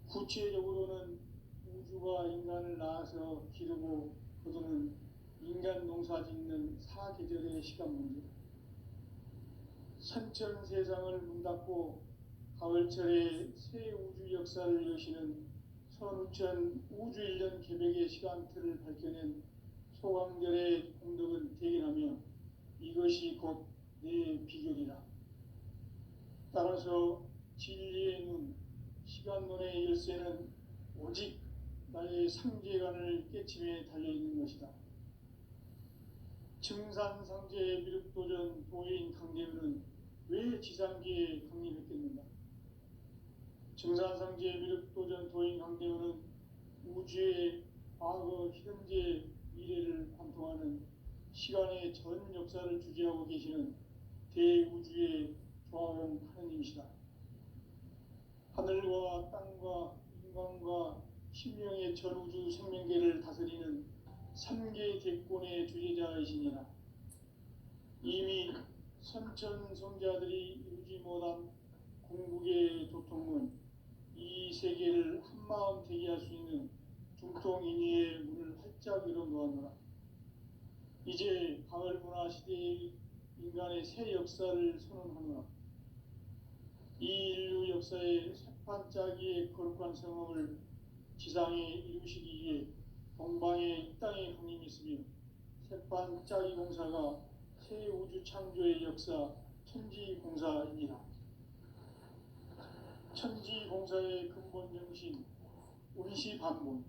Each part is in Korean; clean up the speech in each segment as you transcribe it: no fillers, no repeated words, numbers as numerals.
구체적으로는 우주가 인간을 낳아서 기르고 거두는 인간 농사 짓는 사계절의 시간 문제, 선천 세상을 문 닫고 가을철에 새 우주 역사를 여시는 선우천 우주일년 개벽의 시간틀을 밝혀낸 소강절의 공덕은 대견하며 이것이 곧 내 비결이라. 따라서 진리의 눈, 시간론의 열쇠는 오직 나의 상제관을 깨침에 달려있는 것이다. 증산상제의 미륵도전 도인 강대우는 왜 지상계에 강림했겠는가? 증산상제의 미륵도전 도인 강대우는 우주의 과거, 현재, 미래를 관통하는 시간의 전 역사를 주재하고 계시는 대우주의 조화원 하느님이시다. 하늘과 땅과 인간과 신명의 전우주 생명계를 다스리는 삼계 대권의 주제자이시니라. 이미 선천성자들이 이루지 못한 궁극의 도통은 이 세계를 한마음 되게 할 수 있는 중통인의의 문을 활짝 열어놓았노라. 이제 가을문화 시대의 인간의 새 역사를 선언하노라. 이 인류 역사의 새판짜기의 거룩한 성업을 지상에 이루시기 위해 동방에 이 땅에 강림이 있으며 새판짜기 공사가 새 우주 창조의 역사 천지공사이니라. 천지공사의 근본 정신 운시반문,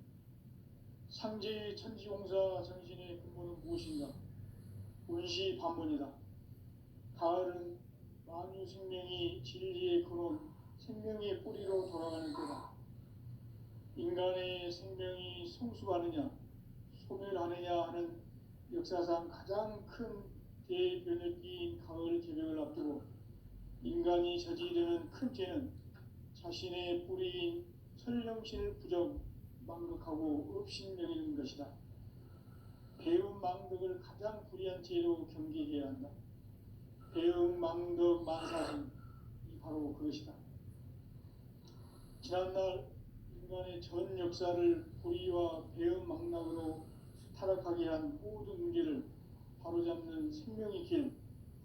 상제의 천지공사 정신의 근본은 무엇인가? 운시반문이다. 가을은 만유 생명이 진리의 근원, 생명의 뿌리로 돌아가는 때다. 인간의 생명이 성숙하느냐, 소멸하느냐 하는 역사상 가장 큰 대변혁기인 가을 개벽을 앞두고 인간이 저지르는 큰 죄는 자신의 뿌리인 설령신을 부정, 망극하고 업신여기는 것이다. 배움 망덕을 가장 불의한 죄로 경계해야 한다. 배움 망덕 만사심이 바로 그것이다. 지난날 인간의 전 역사를 불의와 배움 망락으로 타락하게 한 모든 문제를 바로잡는 생명의 길,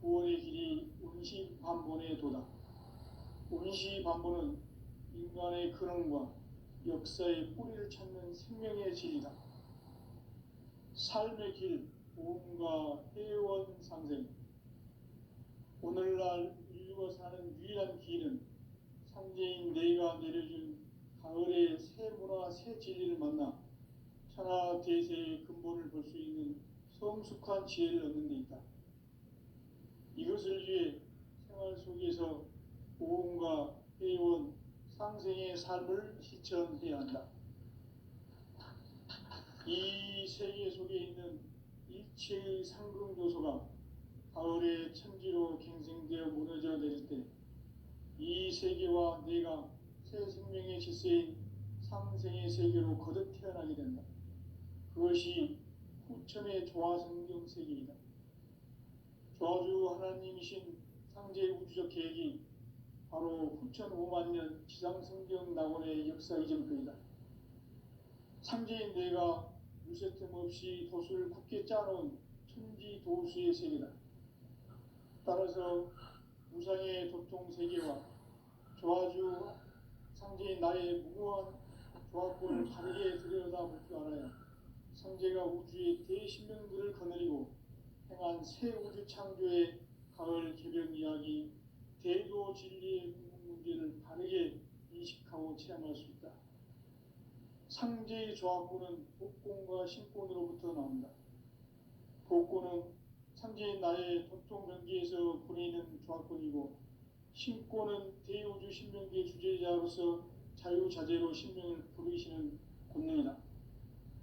구원의 길이 운시반본의 도다. 운시반본은 인간의 근원과 역사의 뿌리를 찾는 생명의 진리다. 삶의 길, 보험과 회원 상생. 오늘날 인류가 사는 유일한 길은 상제인 내가 내려준 가을의 새 문화, 새 진리를 만나 천하 대세의 근본을 볼 수 있는 성숙한 지혜를 얻는 데 있다. 이것을 위해 생활 속에서 보험과 회원, 상생의 삶을 실천해야 한다. 이 세계 속에 있는 일체의 상승조소가 가을의 천지로 갱생되어 무너져 내릴 때 이 세계와 내가 새 생명의 질서인 상생의 세계로 거듭 태어나게 된다. 그것이 후천의 조화성경 세계이다. 조화주 하나님이신 상제의 우주적 계획이 바로 후천 5만 년 지상성경 낙원의 역사 이전표이다. 상제인 내가 무쇠 틈 없이 도수를 굳게 짜놓은 천지 도수의 세계다. 따라서 무상의 도통 세계와 조화주 상제인 나의 무궁한 조화권을 바르게 들여다볼 줄 알아야 상제가 우주의 대신명들을 거느리고 행한 새 우주 창조의 가을 개벽 이야기, 대도 진리의 궁극 문제를 바르게 인식하고 체험할 수 있다. 상제의 조화권은 복권과 신권으로부터 나온다. 복권은 상제인 나의 도통 경계에서 보내는 조화권이고, 신권은 대우주 신명계 주제자로서 자유자재로 신명을 부르시는 권능이다.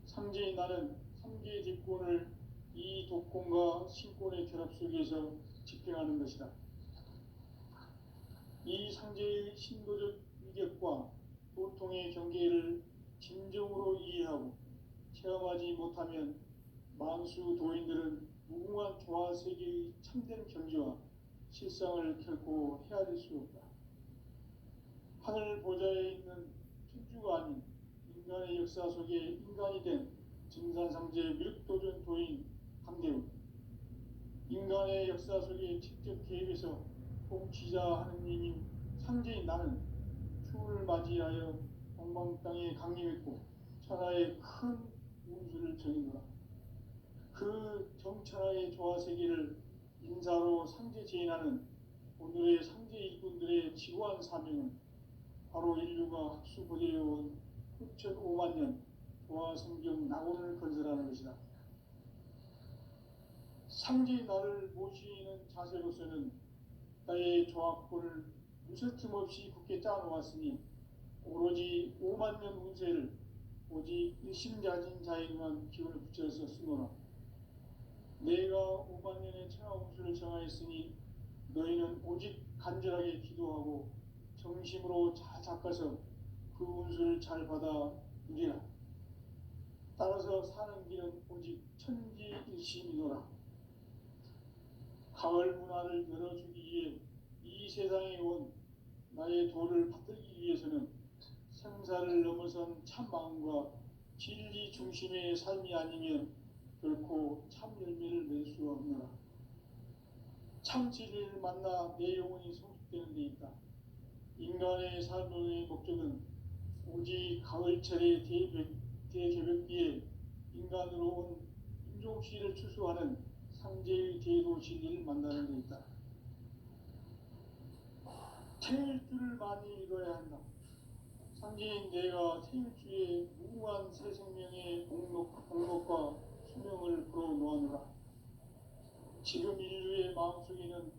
상제인 나는 3개의 뒷권을 이 독권과 신권의 결합 속에서 집행하는 것이다. 이 상제의 신도적 위격과 도통의 경계를 진정으로 이해하고 체험하지 못하면 만수 도인들은 무궁한 조화세계의 참된 경지와 실상을 결코 헤아릴 수 없다. 하늘 보좌에 있는 우주가 아닌 인간의 역사 속에 인간이 된 증산상제 미륵도전 도인 강대우, 인간의 역사 속에 직접 개입해서 통치자 하느님인 상제인 나는 추운을 맞이하여 동방 땅에 강림했고 천하의 큰 운수를 정의노라. 그 정천하의 조화세계를 인사로 상제 제인하는 오늘의 상제 일꾼들의 지구한 사명은 바로 인류가 학수고대해온 후천 5만 년 조화성경 낙원을 건설하는 것이다. 상제의 나를 모시는 자세로서는 나의 조합권을 무설틈 없이 굳게 짜놓았으니 오로지 5만 년 운세를 오직 일심자진 자에게만 기운을 붙여서 쓰노라. 내가 5만 년의 천하 운수를 정하였으니 너희는 오직 간절하게 기도하고 정심으로 잘 닦아서 그 운수를 잘 받아 누리라. 따라서 사는 길은 오직 천지일심이노라. 가을 문화를 열어주기 위해 이 세상에 온 나의 도를 받들기 위해서는 생사를 넘어선 참 마음과 진리 중심의 삶이 아니면 결코 참 열매를 낼 수 없노라. 참 진리를 만나 내 영혼이 성숙되는 데 있다. 인간의 삶의 목적은 오직 가을철의 대개벽비에 인간으로 온 인종시를 추수하는 상제의 대도 진리를 만나는 데 있다. 태일 줄을 많이 읽어야 한다. 상제인 내가 태일주의 무궁한 새 생명의 공목과 수명을 불어놓아노라. 지금 인류의 마음속에는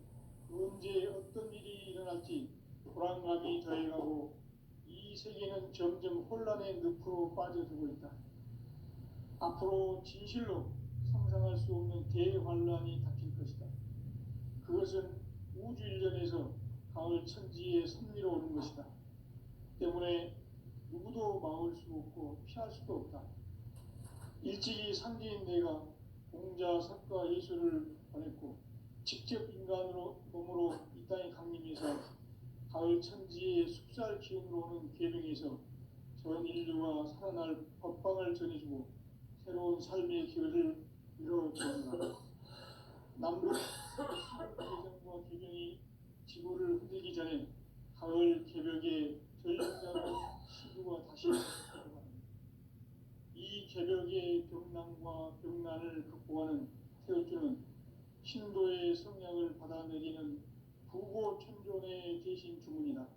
언제 어떤 일이 일어날지 불안감이 더해가고 이 세계는 점점 혼란의 늪으로 빠져들고 있다. 앞으로 진실로 상상할 수 없는 대환란이 닥칠 것이다. 그것은 우주 일련에서 가을 천지의 섭리로 오는 것이다. 때문에 누구도 막을 수 없고 피할 수도 없다. 일찍이 상제인 내가 공자, 석가, 예수를 보냈고 직접 인간으로 몸으로 이 땅에 강림해서 가을 천지의 숲살 기운으로 오는 계명에서 전 인류가 살아날 법방을 전해주고 새로운 삶의 기회를 이뤄주는다. 남북 개성과 개경이 지구를 흔들기 전에 가을 개벽에 전력자로 시구가 다시 일어납니다. 이 개벽의 병난과 병난을 극복하는 태울주는 신도의 성량을 받아내리는 부고천존의 대신 주문이다.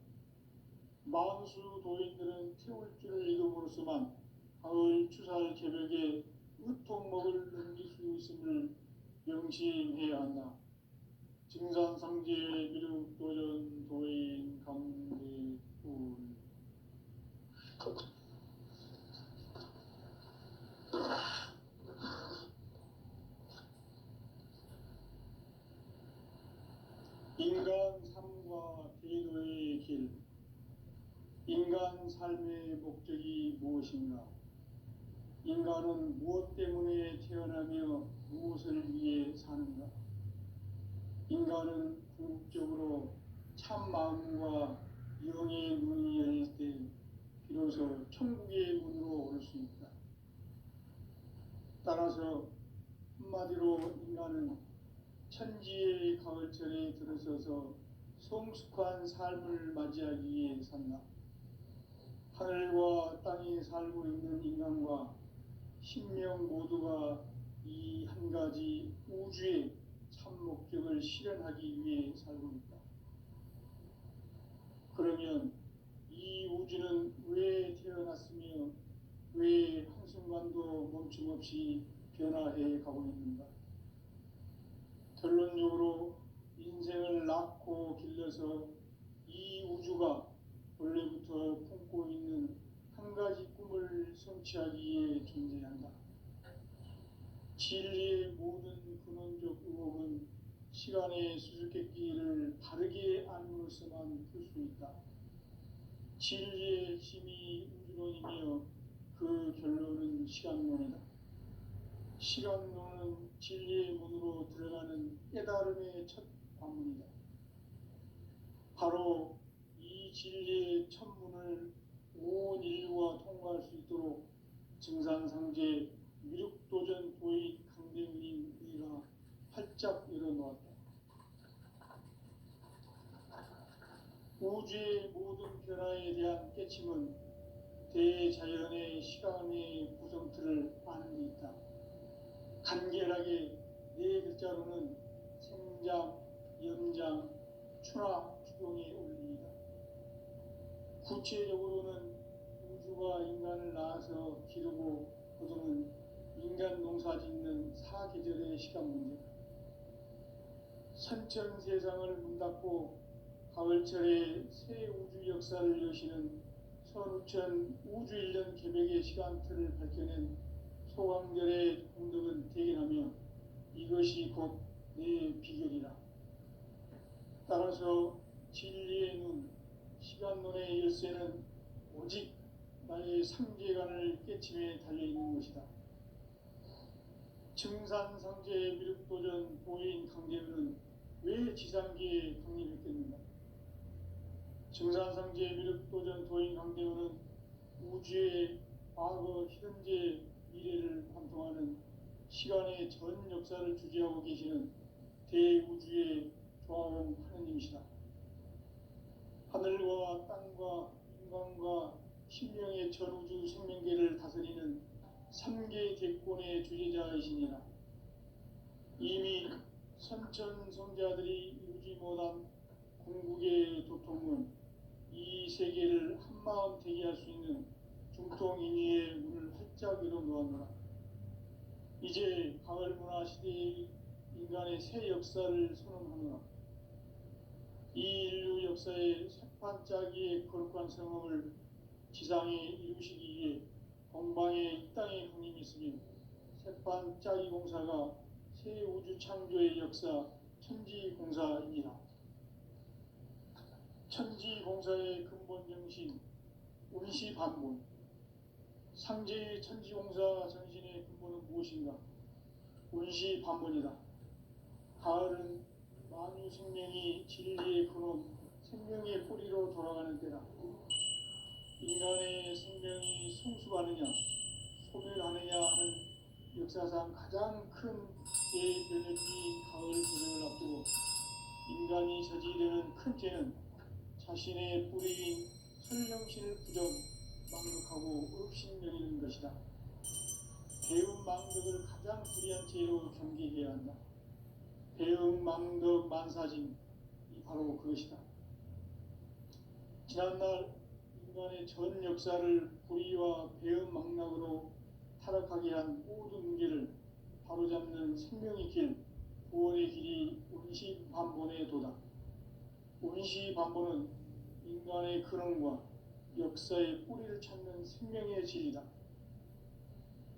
만수 도인들은 태울주를 읽음으로써만 가을 추살 개벽에 의통목을 넘길 수 있음을 명심해야 한다. 증산상제 미륵도전 도인 강대울. 인간 삶과 대도의 길. 인간 삶의 목적이 무엇인가? 인간은 무엇 때문에 태어나며 무엇을 위해 사는가? 인간은 궁극적으로 참 마음과 영의 문이 열릴 때 비로소 천국의 문으로 올 수 있다. 따라서 한마디로 인간은 천지의 가을철에 들어서서 성숙한 삶을 맞이하기 위해 산다. 하늘과 땅에 살고 있는 인간과 신명 모두가 이 한 가지 우주의 참 목적을 실현하기 위해 살고 있다. 그러면 이 우주는 왜 태어났으며 왜 한순간도 멈춤없이 변화해 가고 있는가? 결론적으로 인생을 낳고 길러서 이 우주가 원래부터 품고 있는 한 가지 꿈을 성취하기 위해 존재한다. 진리의 모든 근원적 의혹은 시간의 수수께끼를 바르게 알므로서만 풀 수 있다. 진리의 핵심이 우주론이며 그 결론은 시간론이다. 시간론은 진리의 문으로 들어가는 깨달음의 첫 관문이다. 바로 이 진리의 첫 문을 온 인류가 증산상제 미륵도전 도의 강대문인 네가 활짝 열어놓았다. 우주의 모든 변화에 대한 깨침은 대자연의 시간의 구성틀을 아는 데 있다. 간결하게 네 글자로는 생장, 연장, 추나 추동의 원리이다. 구체적으로는 우주가 인간을 낳아서 기르고 거두는 인간 농사 짓는 사계절의 시간 문제다. 선천 세상을 문닫고 가을철에 새 우주 역사를 여시는 선우천 우주일년 개벽의 시간틀을 밝혀낸 소강절의 공덕은 대견하며 이것이 곧 내 비결이라. 따라서 진리의 눈, 시간론의 열쇠는 오직 나의 상제관을 깨침에 달려있는 것이다. 증산상제 미륵도전 도인 강제문은 왜 지상계에 강림했겠는가? 증산상제 미륵도전 도인 강제문은 우주의 과거, 현재, 미래를 관통하는 시간의 전 역사를 주재하고 계시는 대우주의 조화원 하느님이시다. 하늘과 땅과 인간과 신명의 전우주 생명계를 다스리는 3개 대권의 주재자이시니라. 이미 선천성자들이 이루지 못한 궁극의 도통은 이 세계를 한마음 되게 할 수 있는 중통인의의 문을 활짝 열어놓았노라. 이제 가을문화 시대의 인간의 새 역사를 선언하노라. 이 인류 역사의 새판짜기의 거룩한 성험을 지상에 이루시기 위해 동방에 이 땅에 강림이 있으며 새판짜기 공사가 새 우주 창조의 역사 천지공사이니라. 천지공사의 근본 정신 운시반본. 상제의 천지공사 정신의 근본은 무엇인가? 운시반본이다. 가을은 만유 생명이 진리의 근원, 생명의 뿌리로 돌아가는 때다. 인간의 생명이 성숙하느냐, 소멸하느냐 하는 역사상 가장 큰 대변혁기인 가을 개벽을 앞두고 인간이 저지르는 큰 죄는 자신의 뿌리인 설령신을 부정, 망극하고 업신여기는 것이다. 배움 망덕을 가장 불의한 죄로 경계해야 한다. 배움 망덕 만사징이 바로 그것이다. 지난날 인간의 전 역사를 불의와 배움 망락으로 타락하게 한 모든 문제를 바로잡는 생명의 길, 구원의 길이 운시반본의 도다. 운시반본은 인간의 근원과 역사의 뿌리를 찾는 생명의 진리다.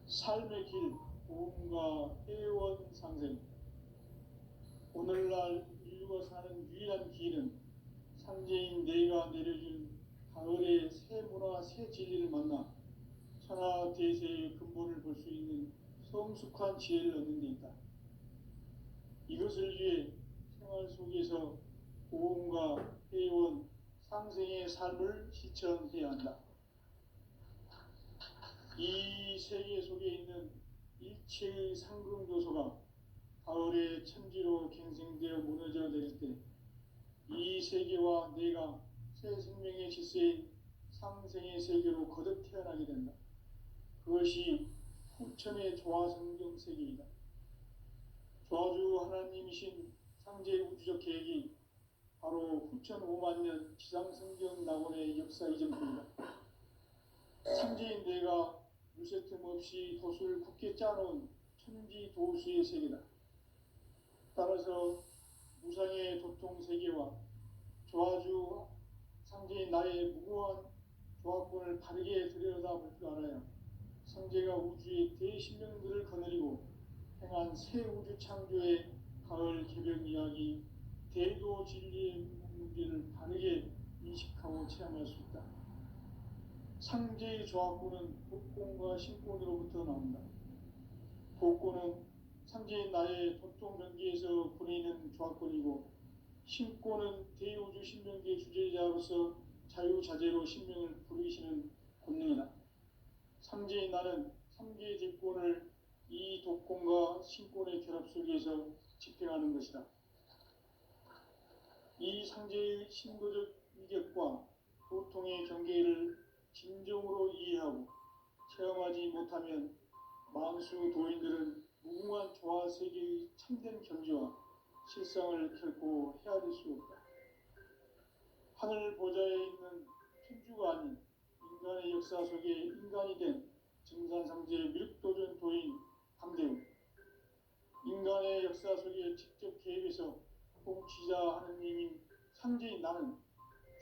삶의 길, 보험과 회원 상생. 오늘날 인류가 사는 유일한 길은 상제인 내가 내려준 가을의 새 문화, 새 진리를 만나 천하대세의 근본을 볼 수 있는 성숙한 지혜를 얻는 데 있다. 이것을 위해 생활 속에서 보험과 회원, 상생의 삶을 실천해야 한다. 이 세계 속에 있는 일체의 상금요소가 가을의 천지로 갱생되어 무너져 내릴 때 이 세계와 내가 새 생명의 질서인 상생의 세계로 거듭 태어나게 된다. 그것이 후천의 조화성경 세계이다. 조화주 하나님이신 상제 우주적 계획이 바로 후천 5만 년 지상성경 낙원의 역사 이전뿐이다. 상제인 내가 물새틈 없이 도수를 굳게 짜놓은 천지 도수의 세계다. 따라서 무상의 도통 세계와 조화주 상제인 나의 무고한 조화권을 바르게 들여다볼 줄 알아야 상제가 우주의 대신명들을 거느리고 행한 새 우주 창조의 가을 개벽 이야기, 대도 진리의 문제를 바르게 인식하고 체험할 수 있다. 상제의 조화권은 복권과 신권으로부터 나온다. 복권은 상제인 나의 도통 경계에서 보내는 조화권이고, 신권은 대우주 신명계 주제자로서 자유자재로 신명을 부르시는 권능이다. 상제인 나는 독권과 신권의 결합 속에서 집행하는 것이다. 이 상제의 신도적 위격과 고통의 경계를 진정으로 이해하고 체험하지 못하면 만수 도인들은 무궁한 조화 세계의 참된 경지와 실상을 결코 헤아릴 수 없다. 하늘 보좌에 있는 천주가 아닌 인간의 역사 속에 인간이 된 증산상제 미륵도전 도인 강대우, 인간의 역사 속에 직접 개입해서 통치자 하느님인 상제인 나는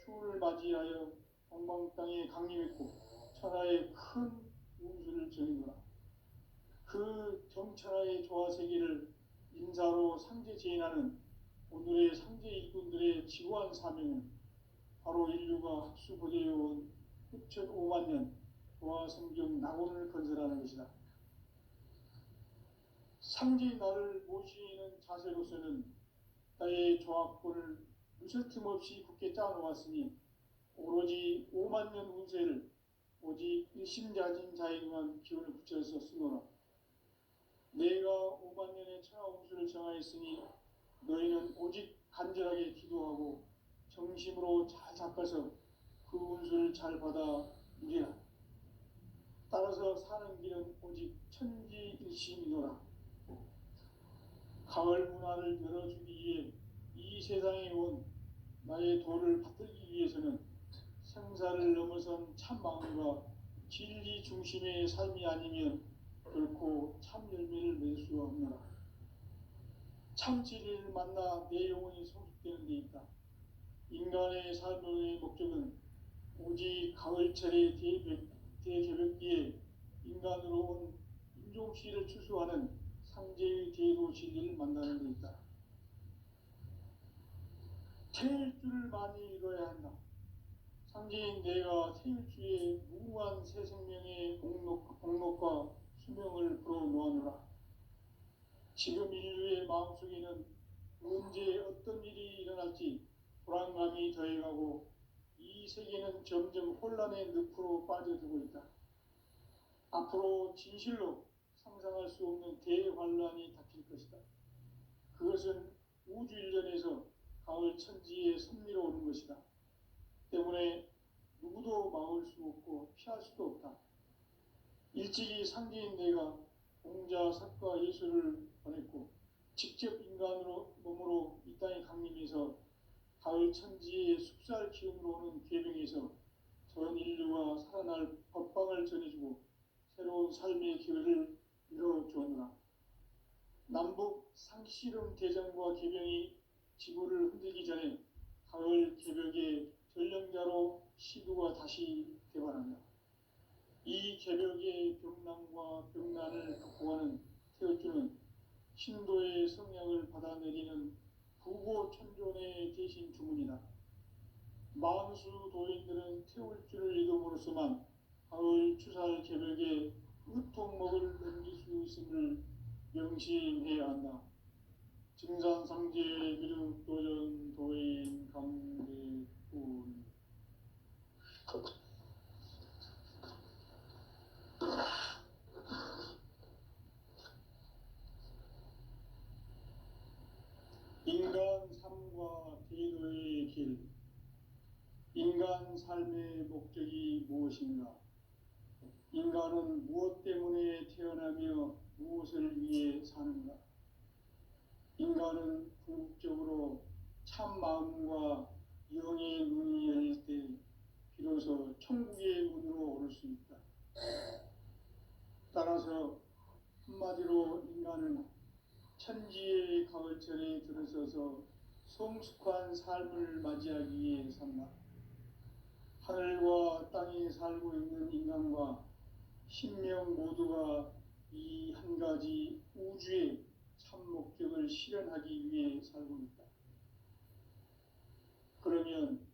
추운을 맞이하여 동방 땅에 강림했고 천하의 큰 운수를 전했노라. 그 정천하의 조화 세계를 인사로 상제 제인하는 오늘의 상제 일꾼들의 지구한 사명은 바로 인류가 학수고대해온 흡천 5만 년 조화 성경 낙원을 건설하는 것이다. 상제의 나를 모시는 자세로서는 나의 조합권을 무설틈 없이 굳게 짜놓았으니 오로지 5만 년 운세를 오직 일심자진 자에게만 기운을 붙여서 쓰노라. 내가 5만 년의 천하 운수를 정하였으니 너희는 오직 간절하게 기도하고 정심으로 잘 닦아서 그 운수를 잘 받아 누리라. 따라서 사는 길은 오직 천지일심이노라. 가을 문화를 열어주기 위해 이 세상에 온 나의 도를 받들기 위해서는 생사를 넘어선 참 마음과 진리 중심의 삶이 아니면 결코 참 열매를 맺을 수가 없노라. 참 진리를 만나 내 영혼이 성숙되는 데 있다. 인간의 삶의 목적은 오직 가을철의 대개벽기에 인간으로 온 인종씨를 추수하는 상제의 대도 진리를 만나는 데 있다. 태일 줄을 많이 이뤄야 한다. 상제인 내가 태일주의 무궁한 새 생명의 공록과 수명을 불어놓아노라. 지금 인류의 마음속에는 언제 어떤 일이 일어날지 불안감이 더해가고 이 세계는 점점 혼란의 늪으로 빠져들고 있다. 앞으로 진실로 상상할 수 없는 대환란이 닥칠 것이다. 그것은 우주 일련에서 가을 천지에 섭리로 오는 것이다. 때문에 누구도 막을 수 없고 피할 수도 없다. 일찍이 상제인 내가 공자, 석가, 예수를 보냈고 직접 인간으로 몸으로 이 땅에 강림해서 가을 천지의 숲살 기운으로 오는 계명에서 전 인류가 살아날 법방을 전해주고 새로운 삶의 기회를 이뤄주었노라. 남북 상씨름 대전과 계명이 지구를 흔들기 전에 가을 개벽의 전령자로 시두가 다시 개발한다. 이 개벽의 병난과 병난을 극복하는 태어주는 신도의 성령을 받아내리는 부고천존의 대신 주문이다. 만수 도인들은 태울 줄을 이름으로서만 가을 추살 개벽에 으통먹을 넘길 수 있음을 명심해야 한다. 증산상제 미륵도전 도인 강대훈. 인간 삶과 대도의 길. 인간 삶의 목적이 무엇인가? 인간은 무엇 때문에 태어나며 무엇을 위해 사는가? 인간은 궁극적으로 참 마음과 영의 눈이 열릴 때 비로소 천국의 문으로 오를 수 있다. 따라서 한마디로 인간은 천지의 가을철에 들어서서 성숙한 삶을 맞이하기 위해 산다. 하늘과 땅에 살고 있는 인간과 신명 모두가 이 한 가지 우주의 참 목적을 실현하기 위해 살고 있다. 그러면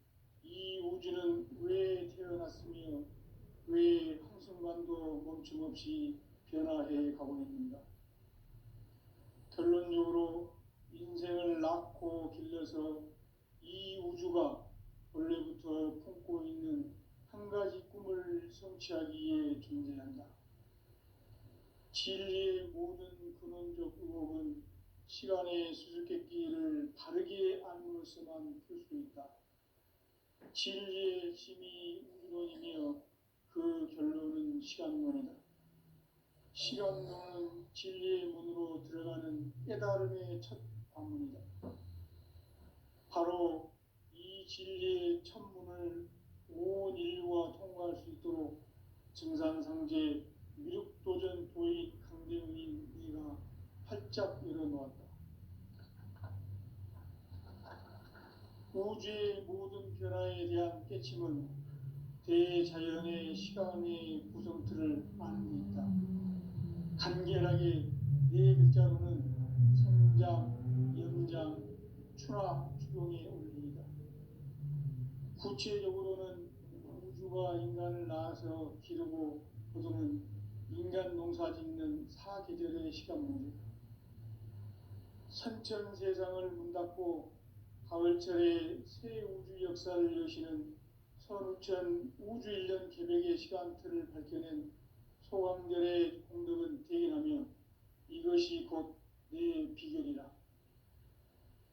이 우주는 왜 태어났으며 왜 한순간도 멈춤없이 변화해 가고 있는가? 결론적으로 인생을 낳고 길러서 이 우주가 원래부터 품고 있는 한 가지 꿈을 성취하기 위해 존재한다. 진리의 모든 근원적 의혹은 시간의 수수께끼를 바르게 알므로서만 풀 수 있다. 진리의 힘이 우주론이며 그 결론은 시간론이다. 시간론은 진리의 문으로 들어가는 깨달음의 첫 관문이다. 바로 이 진리의 첫 문을 온 인류가 통과할 수 있도록 증산상제 미륵도전 도인 강대훈인 네가 활짝 열어놓았다. 우주의 모든 변화에 대한 깨침은 대자연의 시간의 구성틀을 아는 데 있다. 간결하게 네 글자로는 생장, 연장, 추나 추동의 원리이다. 구체적으로는 우주가 인간을 낳아서 기르고 거두는 인간 농사 짓는 사계절의 시간 문제, 선천 세상을 문 닫고 가을철에 새 우주 역사를 여시는 선우천 우주 1년 개백의 시간틀을 밝혀낸 소강절의 공덕은 대견하며 이것이 곧 내 비결이라.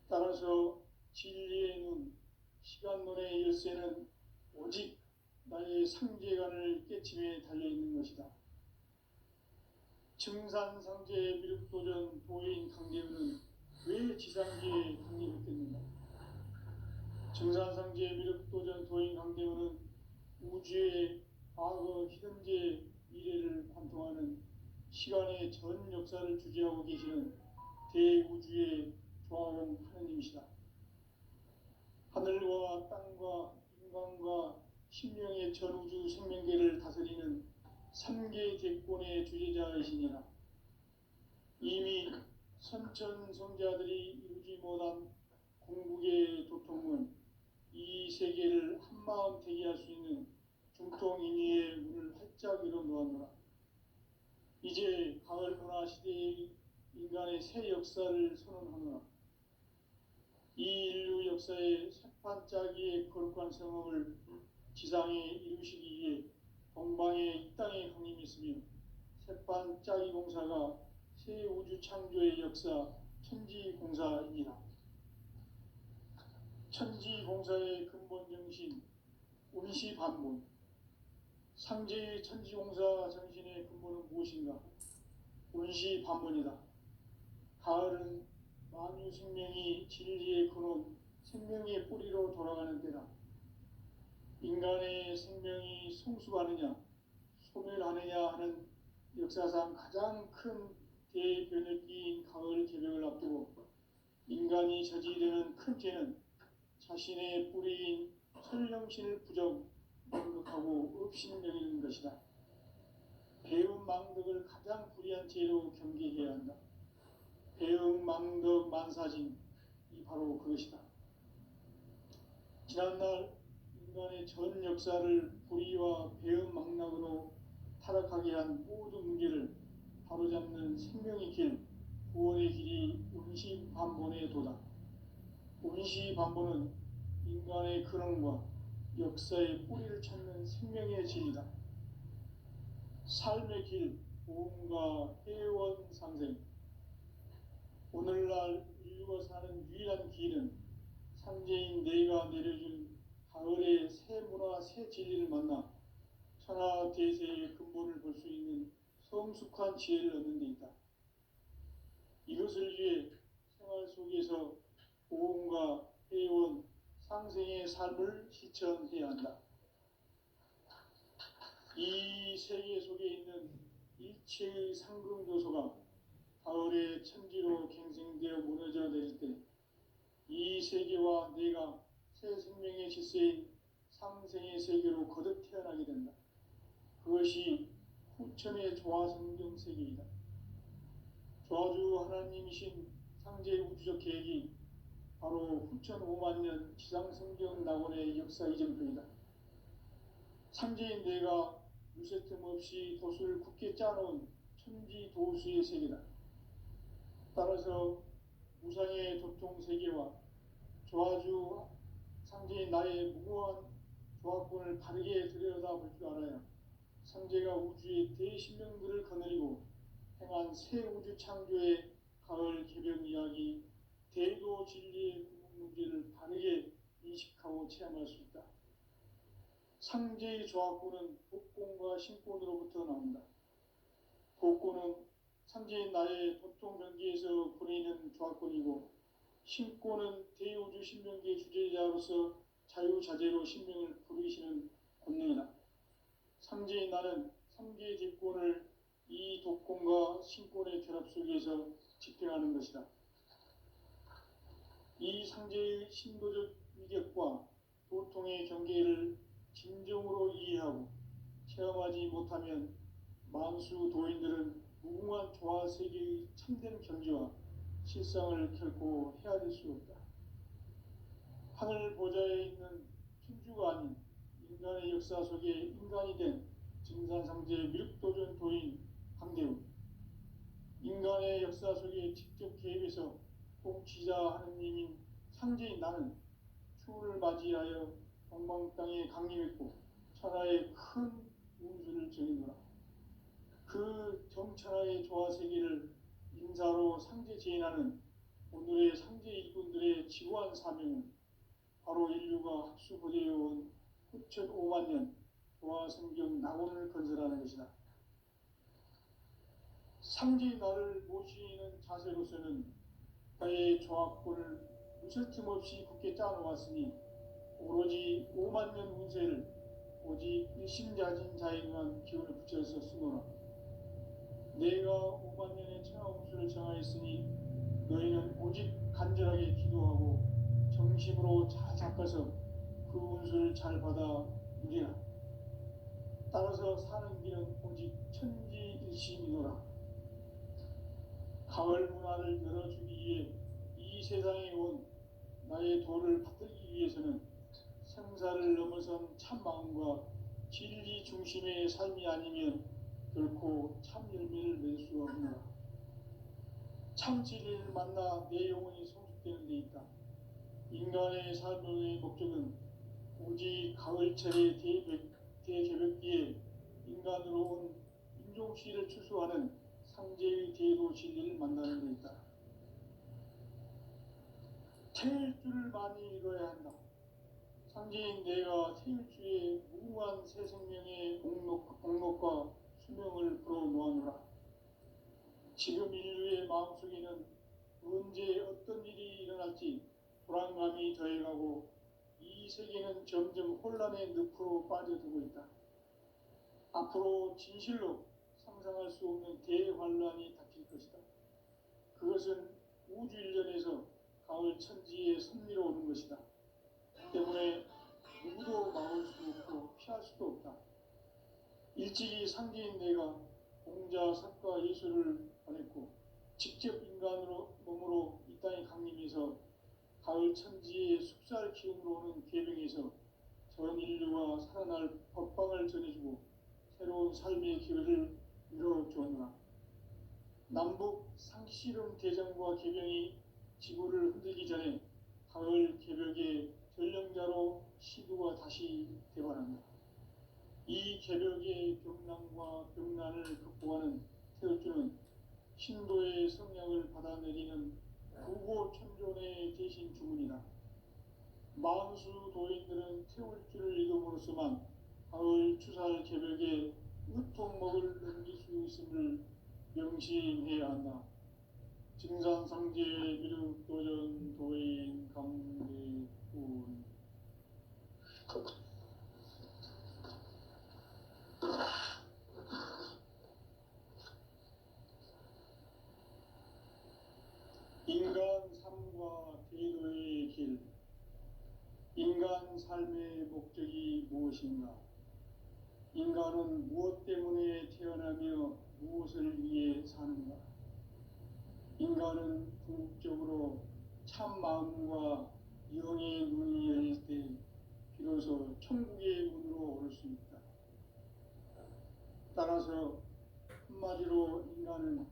따라서 진리의 눈, 시간론의 열쇠는 오직 나의 상제관을 깨침에 달려있는 것이다. 증산상제 미륵도전 도인 강대훈은 왜 지상계에 강림했겠는가? 증산상제 미륵도전 도인 강대훈은 우주의 과거, 현재, 미래를 관통하는 시간의 전 역사를 주재하고 계시는 대우주의 조화원 하느님이시다. 하늘과 땅과 인간과 신명의 전우주 생명계를 다스리는 삼계 대권의 주재자이시니라. 이미 선천성자들이 이루지 못한 궁극의 도통은 이 세계를 한마음 되게 할 수 있는 중통인의의 문을 활짝 열어놓았노라. 이제 가을 문화 시대의 인간의 새 역사를 선언하노라. 이 인류 역사의 새반짝이의 거룩한 성업을 지상에 이루시기 위해 동방에 이 땅에 강림이 있으며 새반짝이 공사가 새 우주 창조의 역사 천지공사이니라. 천지공사의 근본 정신 운시반본, 상제의 천지공사 정신의 근본은 무엇인가? 운시반본이다. 가을은 만유 생명이 진리의 근원, 생명의 뿌리로 돌아가는 때다. 인간의 생명이 성숙하느냐, 소멸하느냐 하는 역사상 가장 큰 대변혁기인 가을 개벽을 앞두고 인간이 저지르는 큰 죄는 자신의 뿌리인 설령신을 부정, 망덕하고 업신여기는 것이다. 배운 망덕을 가장 불의한 죄로 경계해야 한다. 배응 망덕 만사진, 이 바로 그것이다. 지난날 인간의 전 역사를 불의와 배응 망락으로 타락하게 한 모든 문제를 바로잡는 생명의 길, 구원의 길이 운시반본의 도다. 운시반본은 인간의 근원과 역사의 뿌리를 찾는 생명의 진리다. 삶의 길, 보험과 회원 상생. 오늘날 인류가 사는 유일한 길은 상제인 내가 내려준 가을의 새 문화, 새 진리를 만나 천하 대세의 근본을 볼 수 있는 성숙한 지혜를 얻는 데 있다. 이것을 위해 생활 속에서 보험과 회원, 상생의 삶을 실천해야 한다. 이 세계 속에 있는 일체의 상금 요소가 가을의 천지로 갱생되어 무너져 내릴 때 이 세계와 내가 새 생명의 질서인 상생의 세계로 거듭 태어나게 된다. 그것이 후천의 조화성경 세계이다. 조화주 하나님이신 상제의 우주적 계획이 바로 후천 5만년 지상성경 낙원의 역사 이전편이다. 상제인 내가 유세틈 없이 도수를 굳게 짜놓은 천지 도수의 세계다. 따라서 무상의 도통 세계와 조화주 상제인 나의 무고한 조화권을 바르게 들여다볼 줄 알아야 상제가 우주의 대신명들을 거느리고 행한 새 우주 창조의 가을 개벽 이야기, 대도 진리의 문제를 바르게 인식하고 체험할 수 있다. 상제의 조합구는 복권과 신권으로부터 나온다. 복권은 상제인 나의 도통 변기에서 보내는 조합권이고, 신권은 대우주 신명기의 주제자로서 자유자재로 신명을 부르시는 권능이다. 상제인 나는 상제의 집권을 이 독권과 신권의 결합 속에서 집행하는 것이다. 이 상제의 신도적 위격과 도통의 경계를 진정으로 이해하고 체험하지 못하면 만수 도인들은 무궁한 조화 세계의 참된 경지와 실상을 결코 헤아릴 수 없다. 하늘 보좌에 있는 천주가 아닌 인간의 역사 속에 인간이 된 증산상제 미륵도전 도인 강대훈, 인간의 역사 속에 직접 개입해서 통치자 하느님인 상제인 나는 추후를 맞이하여 동방 땅에 강림했고 천하의 큰 운수를 정해노라. 그 정천하의 조화 세계를 인사로 상제 제인하는 오늘의 상제 일꾼들의 지구한 사명은 바로 인류가 합수보되어온 9,500만 년 조화 성경 낙원을 건설하는 것이다. 상제의 나를 모시는 자세로서는 그의 조합권을 무설짐 없이 굳게 짜놓았으니 오로지 5만 년 운세를 오직 일심자진 자에게만 기운을 붙여서 쓰노라. 내가 5만 년의 천하운수를 정하였으니 너희는 오직 간절하게 기도하고 정심으로 잘 닦아서 그 운수를 잘 받아 누리라. 따라서 사는 길은 오직 천지일심이노라. 가을 문화를 열어주기 위해 이 세상에 온 나의 도를 받들기 위해서는 생사를 넘어선 참 마음과 진리 중심의 삶이 아니면 결코 참 열매를 맺을 수 없노라. 참 진리를 만나 내 영혼이 성숙되는 데 있다. 인간의 삶의 목적은 오직 가을철의 대개벽기에 인간으로 온 인종시를 추수하는 상제의 대도 진리를 만나는 데 있다. 태일주를 많이 읽어야 한다. 상제인 내가 태일주의 무궁한 새 생명의 목록과 수명을 불어놓아노라. 지금 인류의 마음속에는 언제 어떤 일이 일어날지 불안감이 더해가고 이 세계는 점점 혼란의 늪으로 빠져들고 있다. 앞으로 진실로 상상할 수 없는 대환란이 닥칠 것이다. 그것은 우주 일련에서 가을 천지에 선미로 오는 것이다. 때문에 누구도 막을 수 없고 피할 수도 없다. 일찍이 상제인 내가 공자, 석가, 예수를 보냈고 직접 인간으로 몸으로 이 땅에 강림해서 가을 천지의 숙살 기운으로 오는 계명에서 전 인류가 살아날 법방을 전해주고 새로운 삶의 기회를 이뤄주었노라. 남북 상씨름 대전과 계명이 지구를 흔들기 전에 가을 개벽의 전령자로 시두가 다시 대발한다. 이 개벽의 병난과 병난을 극복하는 태울주는 신도의 성령을 받아내리는 구고천존의 대신 주문이다. 만수 도인들은 태울주를 읽음으로써만 가을 추살 개벽의 으통목을 넘길 수 있음을 명심해야 한다. 증산상제 미륵도전 도인 강대훈. 인간 삶과 대도의 길. 인간 삶의 목적이 무엇인가? 인간은 무엇 때문에 태어나며 무엇을 위해 사는가? 인간은 궁극적으로 참 마음과 영의 눈이 열릴 때 비로소 천국의 문으로 올 수 있다. 따라서 한마디로 인간은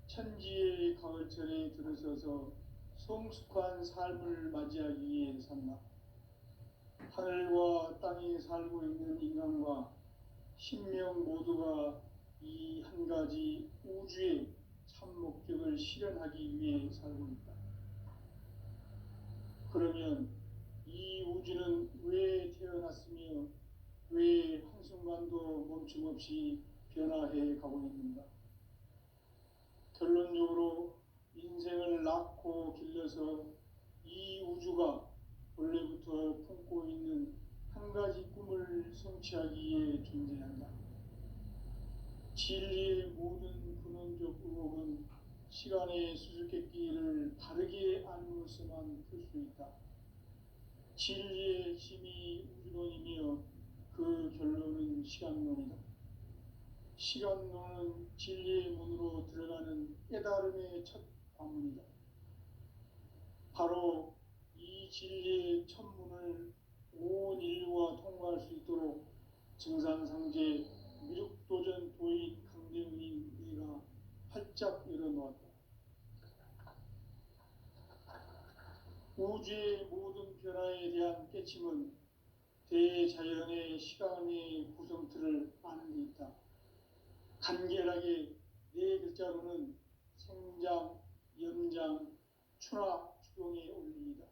천지의 가을철에 들어서서 성숙한 삶을 맞이하기 위해 산다. 하늘과 땅에 살고 있는 인간과 신명 모두가 이 한 가지 우주의 참 목적을 실현하기 위해 살고 있다. 그러면 이 우주는 왜 태어났으며 왜 한순간도 멈춤없이 변화해 가고 있는가? 결론적으로 인생을 낳고 길러서 이 우주가 원래부터 품고 있는 한 가지 꿈을 성취하기 위해 존재한다. 진리의 모든 근원적 의혹은 시간의 수수께끼를 바르게 알므로서만 풀 수 있다. 진리의 힘이 우주론이며 그 결론은 시간론이다. 시간론은 진리의 문으로 들어가는 깨달음의 첫 관문이다. 바로 이 진리의 첫 문을 온 인류가 통과할 수 있도록 증산상제 미륵도전 도인 강대훈인 네가 활짝 열어놓았다. 우주의 모든 변화에 대한 깨침은 대자연의 시간의 구성틀을 아는 데 있다. 간결하게 네 글자로는 생장, 연장, 추나 추동의 원리이다.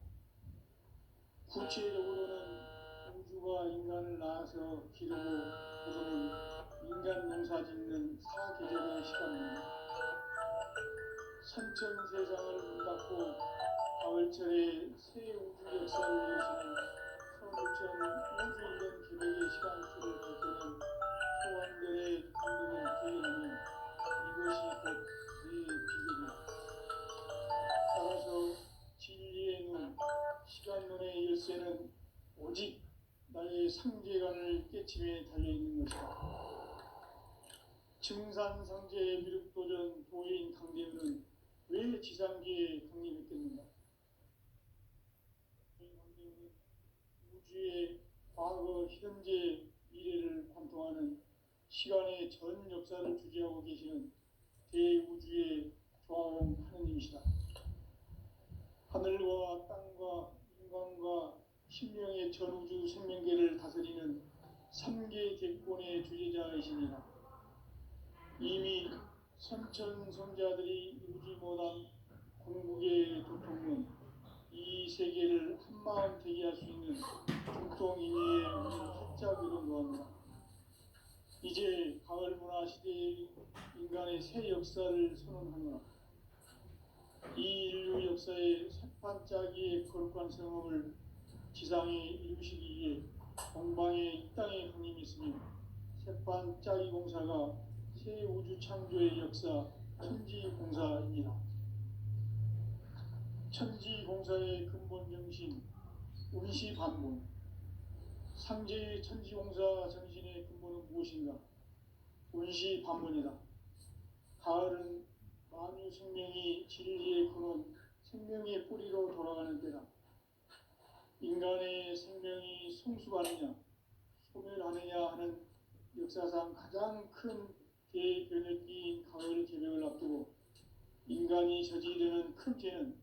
구체적으로는 우주가 인간을 낳아서 기르고 구성은 인간 농사 짓는 사계절의 시간입니다. 선천세상을 문닫고 가을철에 새 우주 역사를 여시는 서울천 우주인간 계획의 시간줄을 펼쳐낸 소환들의 감동을 기억하면 이것이 곧 내 비결이다. 따라서 진리의 눈, 시간론의 열쇠는 오직 나의 상제관을 깨침에 달려있는 것이다. 증산상제의 미륵도전 도인 강대훈은 왜 지상계에 강림했겠는가? 강대훈은 우주의 과거, 현재, 미래를 관통하는 시간의 전 역사를 주재하고 계시는 대우주의 조화원 하느님이시다. 하늘과 땅과 인간과 신명의 전우주 생명계를 다스리는 3개 객권의 주제자이시니라. 이미 선천성자들이 이루지 못한 궁극의 도통은 이 세계를 한마음 되게 할 수 있는 중통인위의 문을 활짝 열어놓았노라. 이제 가을 문화 시대의 인간의 새 역사를 선언하노라. 이 인류 역사의 새판짜기의 거룩한 성업을 지상에 이루시기 위해 동방의 이 땅에 강림이 있으며 새판짜기 공사가 새 우주 창조의 역사 천지공사입니다. 천지공사의 근본 정신 운시반본. 상제의 천지공사 정신의 근본은 무엇인가? 운시반본이다. 가을은 만유 생명이 진리의 근원, 생명의 뿌리로 돌아가는 때다. 인간의 생명이 성숙하느냐, 소멸하느냐 하는 역사상 가장 큰 대변혁기인 가을 개벽을 앞두고 인간이 저지르는 큰 죄는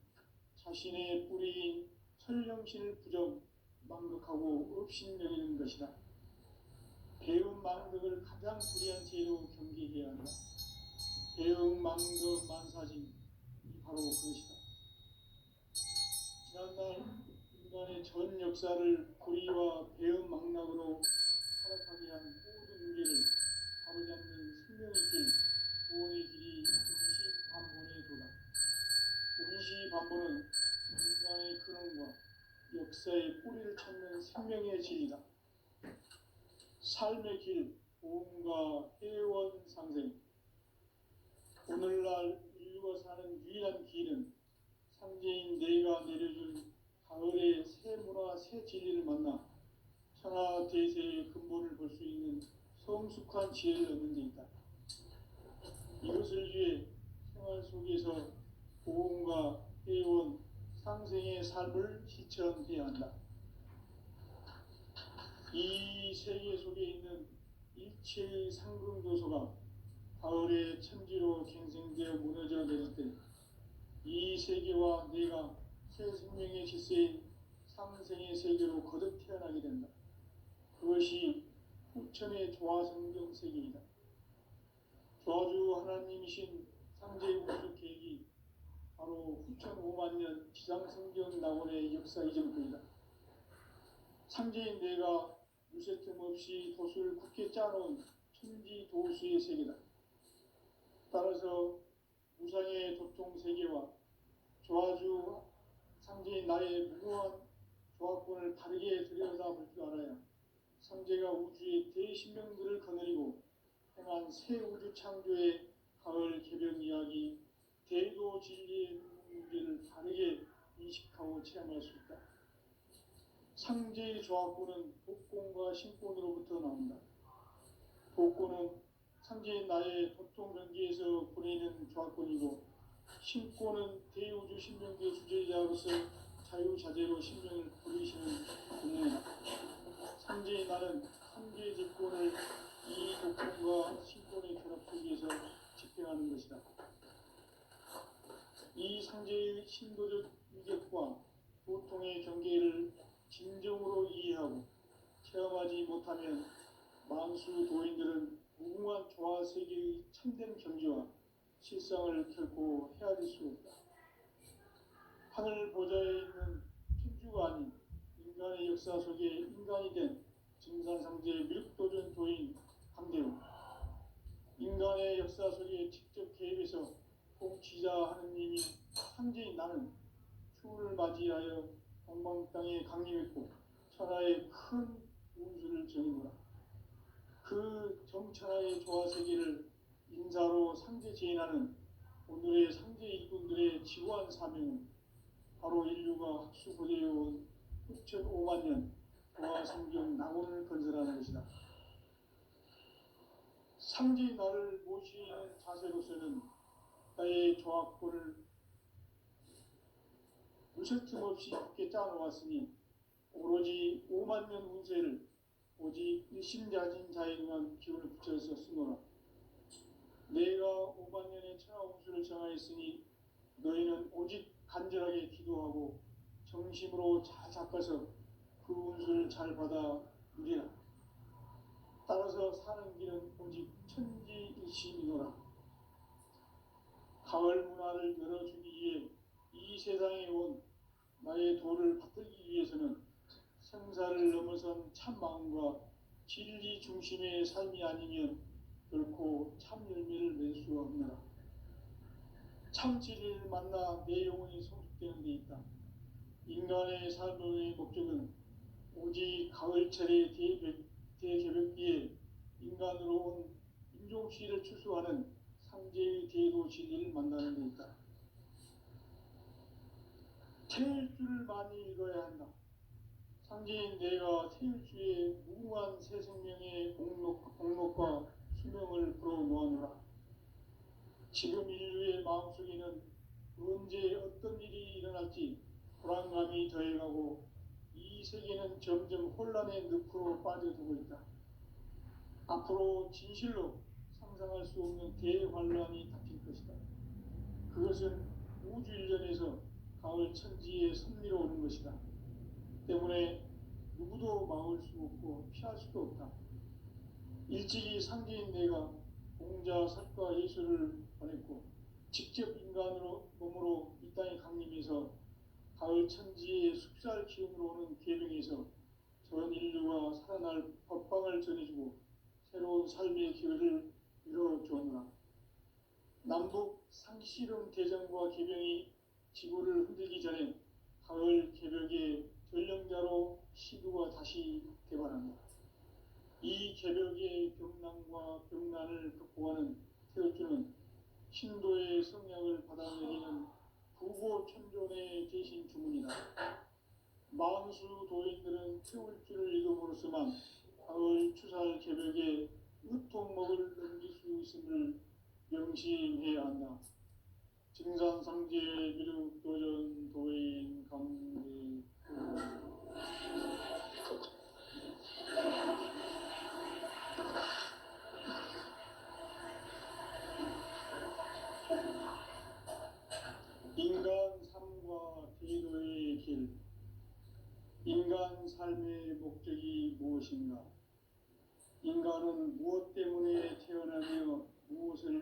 자신의 뿌리인 설령신을 부정, 망극하고 업신여기는 것이다. 배운 망덕을 가장 불의한 죄로 경계해야 한다. 배응 망덕 만사진, 바로 그것이다. 지난날 인간의 전 역사를 불의와 배응 망락으로 타락하게 한 모든 문제를 바로잡는 생명의 길, 구원의 길이 운시반본의 도다. 운시반본은 인간의 근원과 역사의 뿌리를 찾는 생명의 진리다. 삶의 길, 보험과 회원 상생. 오늘날 인류가 사는 유일한 길은 상제인 내가 내려준 가을의 새 문화, 새 진리를 만나 천하 대세의 근본을 볼 수 있는 성숙한 지혜를 얻는 데 있다. 이것을 위해 생활 속에서 보험과 회원, 상생의 삶을 실천해야 한다. 이 세계 속에 있는 일체의 상금도서가 가을의 천지로 갱생되어 무너져 내릴 때 이 세계와 내가 새 생명의 질서인 상생의 세계로 거듭 태어나게 된다. 그것이 후천의 조화성경 세계이다. 조아주 하나님이신 상제 우주 계획이 바로 후천 5만 년 지상성경 낙원의 역사 이전입니다. 상제인 내가 무쇠틈 없이 도수를 굳게 짜놓은 천지 도수의 세계다. 따라서 무상의 도통 세계와 조아주 상제인 나의 무궁한 조합권을 다르게 들여다볼 줄 알아야 상제가 우주의 대신명들을 거느리고 행한 새 우주 창조의 가을 개변 이야기, 대도 진리의 문제를 다르게 인식하고 체험할 수 있다. 상제의 조합권은 복권과 신권으로부터 나온다. 복권은 상제의 나의 도통 경계에서 보내는 조합권이고, 신권은 대우주 신명계의 주제자로서 자유자재로 신명을 부리시는 분이다. 상제의 나는 상제의 집권을 이 복권과 신권의 결합 속에서 집행하는 것이다. 이 상제의 신도적 위격과 도통의 경계를 진정으로 이해하고 체험하지 못하면 만수 도인들은 무궁한 조화 세계의 참된 경지와 실상을 결코 헤아릴 수 없다. 하늘 보좌에 있는 천주가 아닌 인간의 역사 속에 인간이 된 증산상제 미륵도전 도인 강대우, 인간의 역사 속에 직접 개입해서 통치자 하느님이 상제인 나는 추운을 맞이하여 동방 땅에 강림했고 천하의 큰 운수를 정의노라. 그 정천하의 조화 세계를 인사로 상제 제인하는 오늘의 상제 일꾼들의 지구한 사명은 바로 인류가 학수고대해온 후천 5만 년 조화 성경 낙원을 건설하는 것이다. 상제의 나를 모시는 자세로서는 나의 조합권을 무쇠틈 없이 굳게 짜놓았으니 오로지 5만 년 운세를 오직 일심자진 자에게만 기운을 붙여서 쓰노라. 내가 5만 년의 천하 운수를 정하였으니 너희는 오직 간절하게 기도하고 정심으로 잘 닦아서 그 운수를 잘 받아 누리라. 따라서 사는 길은 오직 천지일심이노라. 가을 문화를 열어주기 위해 이 세상에 온 나의 도를 받들기 위해서는 생사를 넘어선 참 마음과 진리 중심의 삶이 아니면 결코 참 열매를 낼 수 없느라. 참 진리를 만나 내 영혼이 성숙되는 데 있다. 인간의 삶의 목적은 오직 가을철의 대개벽기에 인간으로 온 인종씨를 추수하는 상제의 대도 진리를 만나는 데 있다. 태일주를 많이 읽어야 한다. 상제인 내가 태일주의 무궁한 새 생명의 공록과 수명을 불어놓아노라. 지금 인류의 마음속에는 언제 어떤 일이 일어날지 불안감이 더해가고 이 세계는 점점 혼란의 늪으로 빠져들고 있다. 앞으로 진실로 상상할 수 없는 대환란이 닥칠 것이다. 그것은 우주 일전에서 가을 천지에 섭리로 오는 것이다. 때문에 누구도 막을 수 없고 피할 수도 없다. 일찍이 상제인 내가 공자 설과 예수를 보냈고 직접 인간으로 몸으로 이 땅에 강림해서 가을 천지의 숲살 기운으로 오는 계명에서 전 인류가 살아날 법방을 전해주고 새로운 삶의 기회를 열어주었노라. 남북 상시름 대전과 계명이 지구를 흔들기 전에 가을 개벽의 전령자로 시두가 다시 개발합니다. 이 개벽의 병난과 병난을 극복하는 태울주는 신도의 성약을 받아내리는 부고천존의 대신 주문이다. 만수 도인들은 태울주를 읽음으로써만 가을 추살 개벽에 으통먹을 넘길 수 있음을 명심해야 한다. 증산상제 미륵도전 도인 강대 인간 삶과 기도의 길. 인간 삶의 목적이 무엇인가? 인간은 무엇 때문에 태어나며 무엇을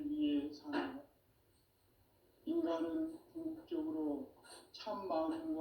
인간은 궁극적으로 참 마음과